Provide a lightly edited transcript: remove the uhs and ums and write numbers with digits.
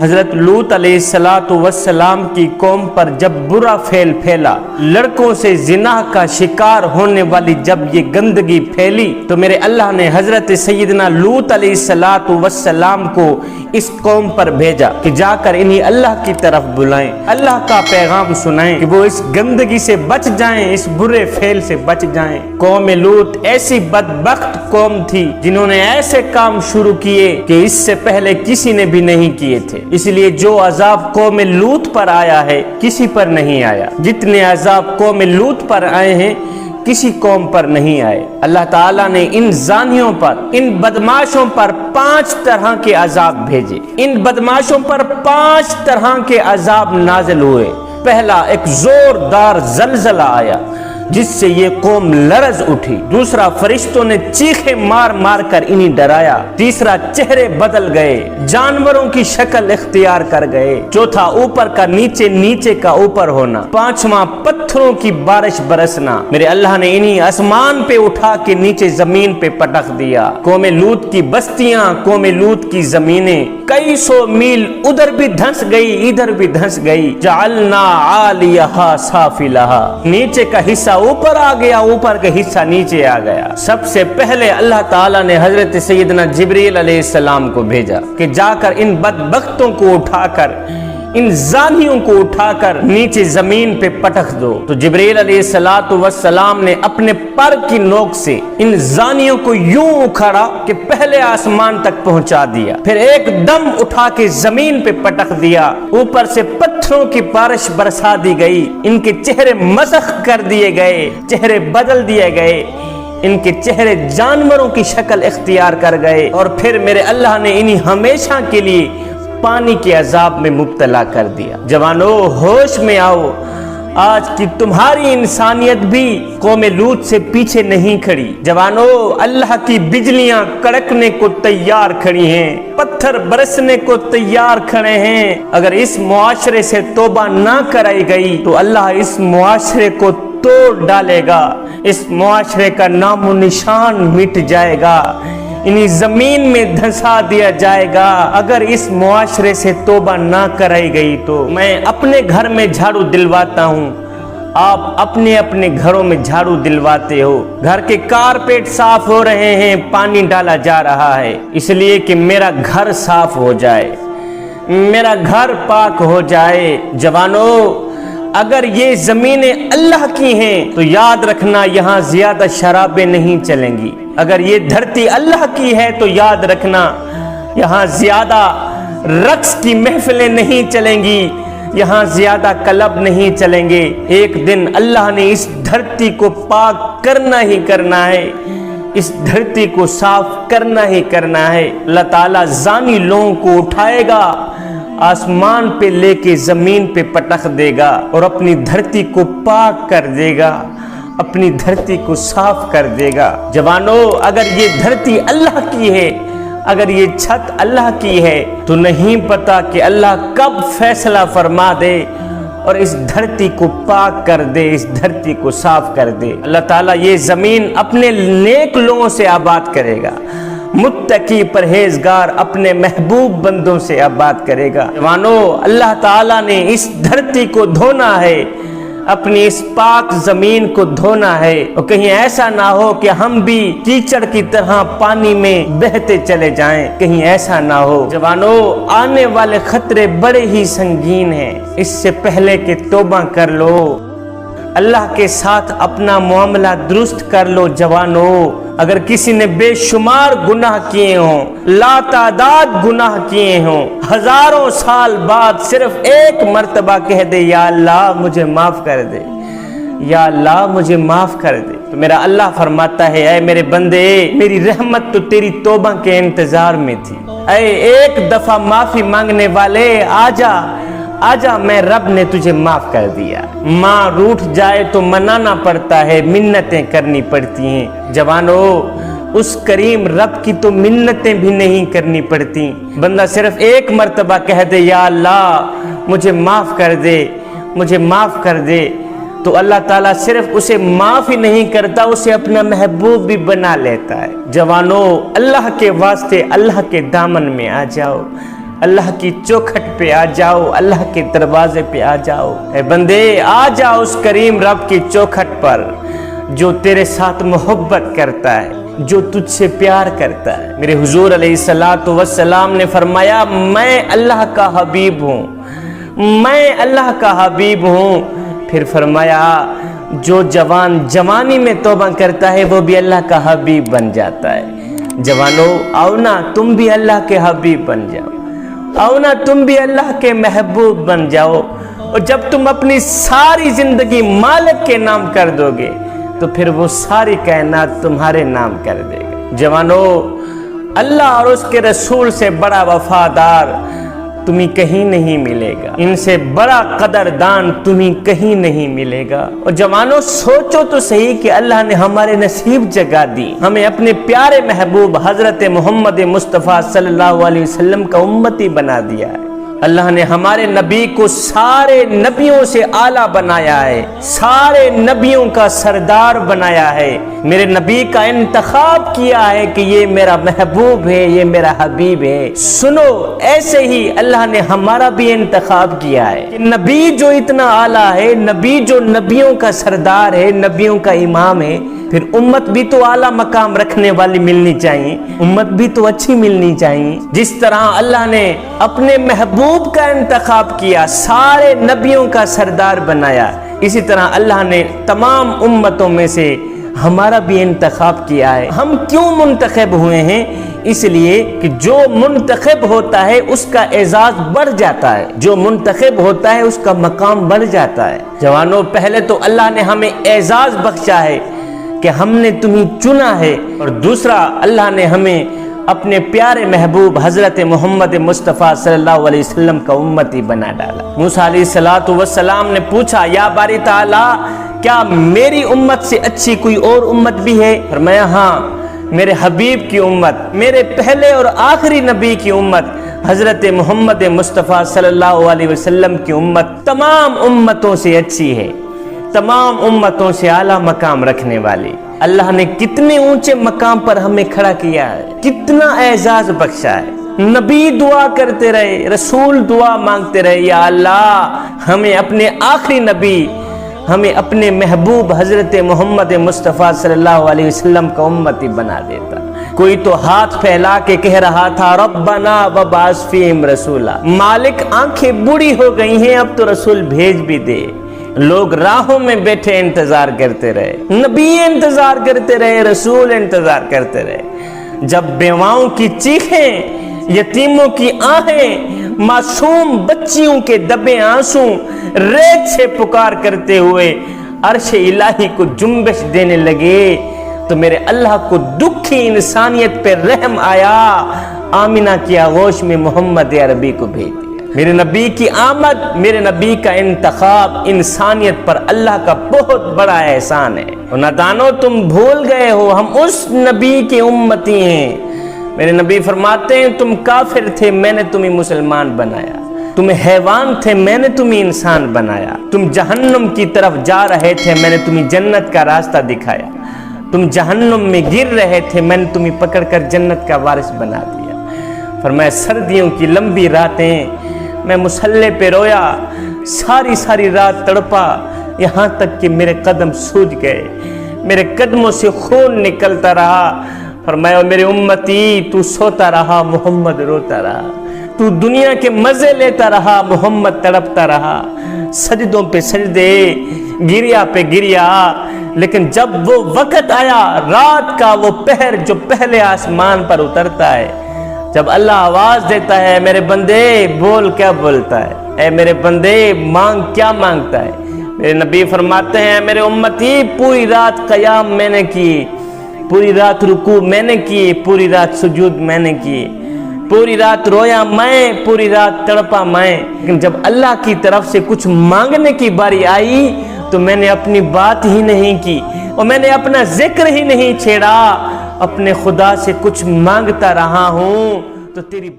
حضرت لوط अलैहिस्सलाम की कौम पर जब बुरा फैल फैला, लड़कों से जिना का शिकार होने वाली जब ये गंदगी फैली, तो मेरे अल्लाह ने हजरत सैयदना लूत अलैहिस्सलाम को इस कौम पर भेजा कि जाकर इन्हीं अल्लाह की तरफ बुलाएं, अल्लाह का पैगाम सुनाएं कि वो इस गंदगी से बच जाएं, इस बुरे फैल से बच जाएं। कौम लूत ऐसी बदबख्त कौम थी जिन्होंने ऐसे काम शुरू किए कि इससे पहले किसी ने भी नहीं किए थे। इसलिए जो अजाब कौम लूत पर आया है किसी पर नहीं आया, जितने अजाब कौम लूत पर आए हैं किसी कौम पर नहीं आए। अल्लाह ताला ने इन जानियों पर, इन बदमाशों पर 5 तरह के अजाब भेजे। इन बदमाशों पर 5 तरह के अजाब नाजिल हुए। पहला, एक जोरदार जलजला आया जिससे ये कौम लरज उठी। दूसरा, फरिश्तों ने चीखे मार मार कर इन्हें डराया। तीसरा, चेहरे बदल गए, जानवरों की शक्ल इख्तियार कर गए। चौथा, ऊपर का नीचे, नीचे का ऊपर होना। पांचवा, पत्थरों की बारिश बरसना। मेरे अल्लाह ने इन्हीं आसमान पे उठा के नीचे जमीन पे पटक दिया। कौम लूत की बस्तियां, कौम लूत की जमीनें कई 100 मील उधर भी धंस गई, इधर भी धंस गई। जअलना आलियहा साफिलहा, नीचे का हिस्सा ऊपर आ गया, ऊपर का हिस्सा नीचे आ गया। सबसे पहले अल्लाह ताला ने हजरत सैयदना जिब्रील अलैहिस्सलाम को भेजा कि जाकर इन बदबख्तों को उठाकर, इन जानियों को उठाकर नीचे जमीन पे पटक दो। तो जिब्रील अलैहिस्सलाम ने अपने पर की नोक से इन जानियों को यूं उखाड़ा कि पहले आसमान तक पहुंचा दिया, फिर एकदम उठा के जमीन पे पटक दिया। ऊपर से पत्थरों की बारिश बरसा दी गई, इनके चेहरे मसख कर दिए गए, चेहरे बदल दिए गए, इनके चेहरे जानवरों की शक्ल इख्तियार कर गए। और फिर मेरे अल्लाह ने इन्हें हमेशा के लिए पानी के अजाब में मुब्तला कर दिया। जवानों, होश में आओ, आज की तुम्हारी इंसानियत भी कौम लूत से पीछे नहीं खड़ी। जवानों, अल्लाह की बिजलियां कड़कने को तैयार खड़ी हैं, पत्थर बरसने को तैयार खड़े हैं। अगर इस मुआशरे से तौबा ना कराई गई तो अल्लाह इस मुआशरे को तोड़ डालेगा, इस मुआशरे का नामो निशान मिट जाएगा, इन्हीं जमीन में धंसा दिया जाएगा। अगर इस मुआशरे से तौबा ना कराई गई तो मैं अपने घर में झाड़ू दिलवाता हूँ, आप अपने अपने घरों में झाड़ू दिलवाते हो। घर के कारपेट साफ हो रहे हैं, पानी डाला जा रहा है इसलिए कि मेरा घर साफ हो जाए, मेरा घर पाक हो जाए। जवानों, अगर ये जमीनें अल्लाह की हैं तो याद रखना यहाँ ज्यादा शराबें नहीं चलेंगी। अगर ये धरती अल्लाह की है तो याद रखना यहाँ ज्यादा रक्स की महफिलें नहीं चलेंगी, यहाँ ज्यादा क्लब नहीं चलेंगे। एक दिन अल्लाह ने इस धरती को पाक करना ही करना है, इस धरती को साफ करना ही करना है। अल्लाह ताला जानी लोगों को उठाएगा, आसमान पे लेके जमीन पे पटक देगा और अपनी धरती को पाक कर देगा, अपनी धरती को साफ कर देगा। जवानों, अगर ये धरती अल्लाह की है, अगर ये छत अल्लाह की है तो नहीं पता कि अल्लाह कब फैसला फरमा दे और इस धरती को पाक कर दे, इस धरती को साफ कर दे। अल्लाह ताला ये जमीन अपने नेक लोगों से आबाद करेगा, मुत्तकी परहेजगार अपने महबूब बंदों से आबाद करेगा। जवानों, अल्लाह ताला ने इस धरती को धोना है, अपनी इस पाक जमीन को धोना है, और कहीं ऐसा ना हो कि हम भी कीचड़ की तरह पानी में बहते चले जाएं, कहीं ऐसा ना हो। जवानों, आने वाले खतरे बड़े ही संगीन हैं, इससे पहले कि तौबा कर लो, अल्लाह के साथ अपना मामला दुरुस्त कर लो। जवानों, अगर किसी ने बेशुमार गुनाह किए हों, लातादाद गुनाह किए हों, हजारों साल बाद सिर्फ एक मर्तबा कह दे या अल्लाह मुझे माफ कर दे, या अल्लाह मुझे माफ कर दे, तो मेरा अल्लाह फरमाता है, ऐ मेरे बंदे, मेरी रहमत तो तेरी तौबा के इंतजार में थी। ऐ एक दफा माफी मांगने वाले, आजा आजा, मैं रब ने तुझे माफ कर दिया। माँ रूठ जाए तो मनाना पड़ता है, मिन्नतें करनी पड़ती हैं। जवानों, उस करीम रब की तो मिन्नतें भी नहीं करनी पड़ती। बंदा सिर्फ एक मर्तबा कह दे या अल्लाह मुझे माफ कर दे, मुझे माफ कर दे, तो अल्लाह ताला सिर्फ उसे माफ ही नहीं करता, उसे अपना महबूब भी बना लेता है। जवानों, अल्लाह के वास्ते अल्लाह के दामन में आ जाओ, اللہ کی چوکھٹ پہ آ جاؤ، اللہ کے دروازے پہ آ جاؤ۔ اے بندے آ جاؤ اس کریم رب کی چوکھٹ پر جو تیرے ساتھ محبت کرتا ہے، جو تجھ سے پیار کرتا ہے۔ میرے حضور علیہ السلام نے فرمایا میں اللہ کا حبیب ہوں، میں اللہ کا حبیب ہوں۔ پھر فرمایا جو جوان جوانی میں توبہ کرتا ہے وہ بھی اللہ کا حبیب بن جاتا ہے۔ جوانو آؤ نا تم بھی اللہ کے حبیب بن جاؤ، آؤ نا تم بھی اللہ کے محبوب بن جاؤ۔ اور جب تم اپنی ساری زندگی مالک کے نام کر دو گے تو پھر وہ ساری کائنات تمہارے نام کر دے گا۔ جوانو اللہ اور اس کے رسول سے بڑا وفادار تمہیں کہیں نہیں ملے گا، ان سے بڑا قدردان تمہیں کہیں نہیں ملے گا۔ اور جوانوں سوچو تو صحیح کہ اللہ نے ہمارے نصیب جگہ دی، ہمیں اپنے پیارے محبوب حضرت محمد مصطفیٰ صلی اللہ علیہ وسلم کا امتی بنا دیا ہے۔ اللہ نے ہمارے نبی کو سارے نبیوں سے اعلیٰ بنایا ہے، سارے نبیوں کا سردار بنایا ہے۔ میرے نبی کا انتخاب کیا ہے کہ یہ میرا محبوب ہے، یہ میرا حبیب ہے۔ سنو ایسے ہی اللہ نے ہمارا بھی انتخاب کیا ہے کہ نبی جو اتنا اعلیٰ ہے، نبی جو نبیوں کا سردار ہے، نبیوں کا امام ہے، پھر امت بھی تو اعلیٰ مقام رکھنے والی ملنی چاہیے، امت بھی تو اچھی ملنی چاہیے۔ جس طرح اللہ نے اپنے محبوب کا انتخاب کیا، سارے نبیوں کا سردار بنایا، اسی طرح اللہ نے تمام امتوں میں سے ہمارا بھی انتخاب کیا ہے۔ ہم کیوں منتخب ہوئے ہیں؟ اس لیے کہ جو منتخب ہوتا ہے اس کا اعزاز بڑھ جاتا ہے، جو منتخب ہوتا ہے اس کا مقام بڑھ جاتا ہے۔ جوانوں پہلے تو اللہ نے ہمیں اعزاز بخشا ہے کہ ہم نے تمہیں چنا ہے، اور دوسرا اللہ نے ہمیں اپنے پیارے محبوب حضرت محمد مصطفیٰ صلی اللہ علیہ وسلم کا امتی بنا ڈالا۔ موسیٰ علیہ السلام نے پوچھا یا باری تعالیٰ کیا میری امت سے اچھی کوئی اور امت بھی ہے؟ فرمایا ہاں، میرے حبیب کی امت، میرے پہلے اور آخری نبی کی امت حضرت محمد مصطفیٰ صلی اللہ علیہ وسلم کی امت تمام امتوں سے اچھی ہے، تمام امتوں سے اعلیٰ مقام رکھنے والی۔ اللہ نے کتنے اونچے مقام پر ہمیں کھڑا کیا ہے، کتنا اعزاز بخشا ہے۔ نبی دعا کرتے رہے، رسول دعا مانگتے رہے، یا اللہ ہمیں اپنے آخری نبی، ہمیں اپنے محبوب حضرت محمد مصطفیٰ صلی اللہ علیہ وسلم کا امتی بنا دیتا۔ کوئی تو ہاتھ پھیلا کے کہہ رہا تھا ربنا وبعث فیہم رسولا، مالک آنکھیں بوڑھی ہو گئی ہیں اب تو رسول بھیج بھی دے۔ لوگ راہوں میں بیٹھے انتظار کرتے رہے، نبی انتظار کرتے رہے، رسول انتظار کرتے رہے۔ جب بیواؤں کی چیخیں، یتیموں کی آہیں، معصوم بچیوں کے دبے آنسو ریت سے پکار کرتے ہوئے عرش الہی کو جنبش دینے لگے تو میرے اللہ کو دکھی انسانیت پہ رحم آیا، آمینہ کی آغوش میں محمد عربی کو بھیج دیا۔ میرے نبی کی آمد، میرے نبی کا انتخاب انسانیت پر اللہ کا بہت بڑا احسان ہے۔ اور نادانو تم بھول گئے ہو ہم اس نبی کے امتی ہیں۔ میرے نبی فرماتے ہیں تم کافر تھے، میں نے تمہیں مسلمان بنایا، تم حیوان تھے، میں نے تمہیں انسان بنایا، تم جہنم کی طرف جا رہے تھے، میں نے تمہیں جنت کا راستہ دکھایا، تم جہنم میں گر رہے تھے، میں نے تمہیں پکڑ کر جنت کا وارث بنا دیا۔ فرمایا سردیوں کی لمبی راتیں میں مصلی پہ رویا، ساری رات تڑپا، یہاں تک کہ میرے قدم سوج گئے، میرے قدموں سے خون نکلتا رہا۔ فرمایا میرے امتی تو سوتا رہا، محمد روتا رہا، تو دنیا کے مزے لیتا رہا، محمد تڑپتا رہا، سجدوں پہ سجدے، گریا پہ گریا۔ لیکن جب وہ وقت آیا، رات کا وہ پہر جو پہلے آسمان پر اترتا ہے، جب اللہ آواز دیتا ہے میرے بندے بول کیا بولتا ہے، اے میرے بندے مانگ کیا مانگتا ہے، میرے نبی فرماتے ہیں میرے امتی پوری رات قیام میں نے کی، پوری رات رکوع میں نے کی، پوری رات سجود میں نے کی، پوری رات رویا میں، پوری رات تڑپا میں، لیکن جب اللہ کی طرف سے کچھ مانگنے کی باری آئی تو میں نے اپنی بات ہی نہیں کی اور میں نے اپنا ذکر ہی نہیں چھیڑا، اپنے خدا سے کچھ مانگتا رہا ہوں تو تیری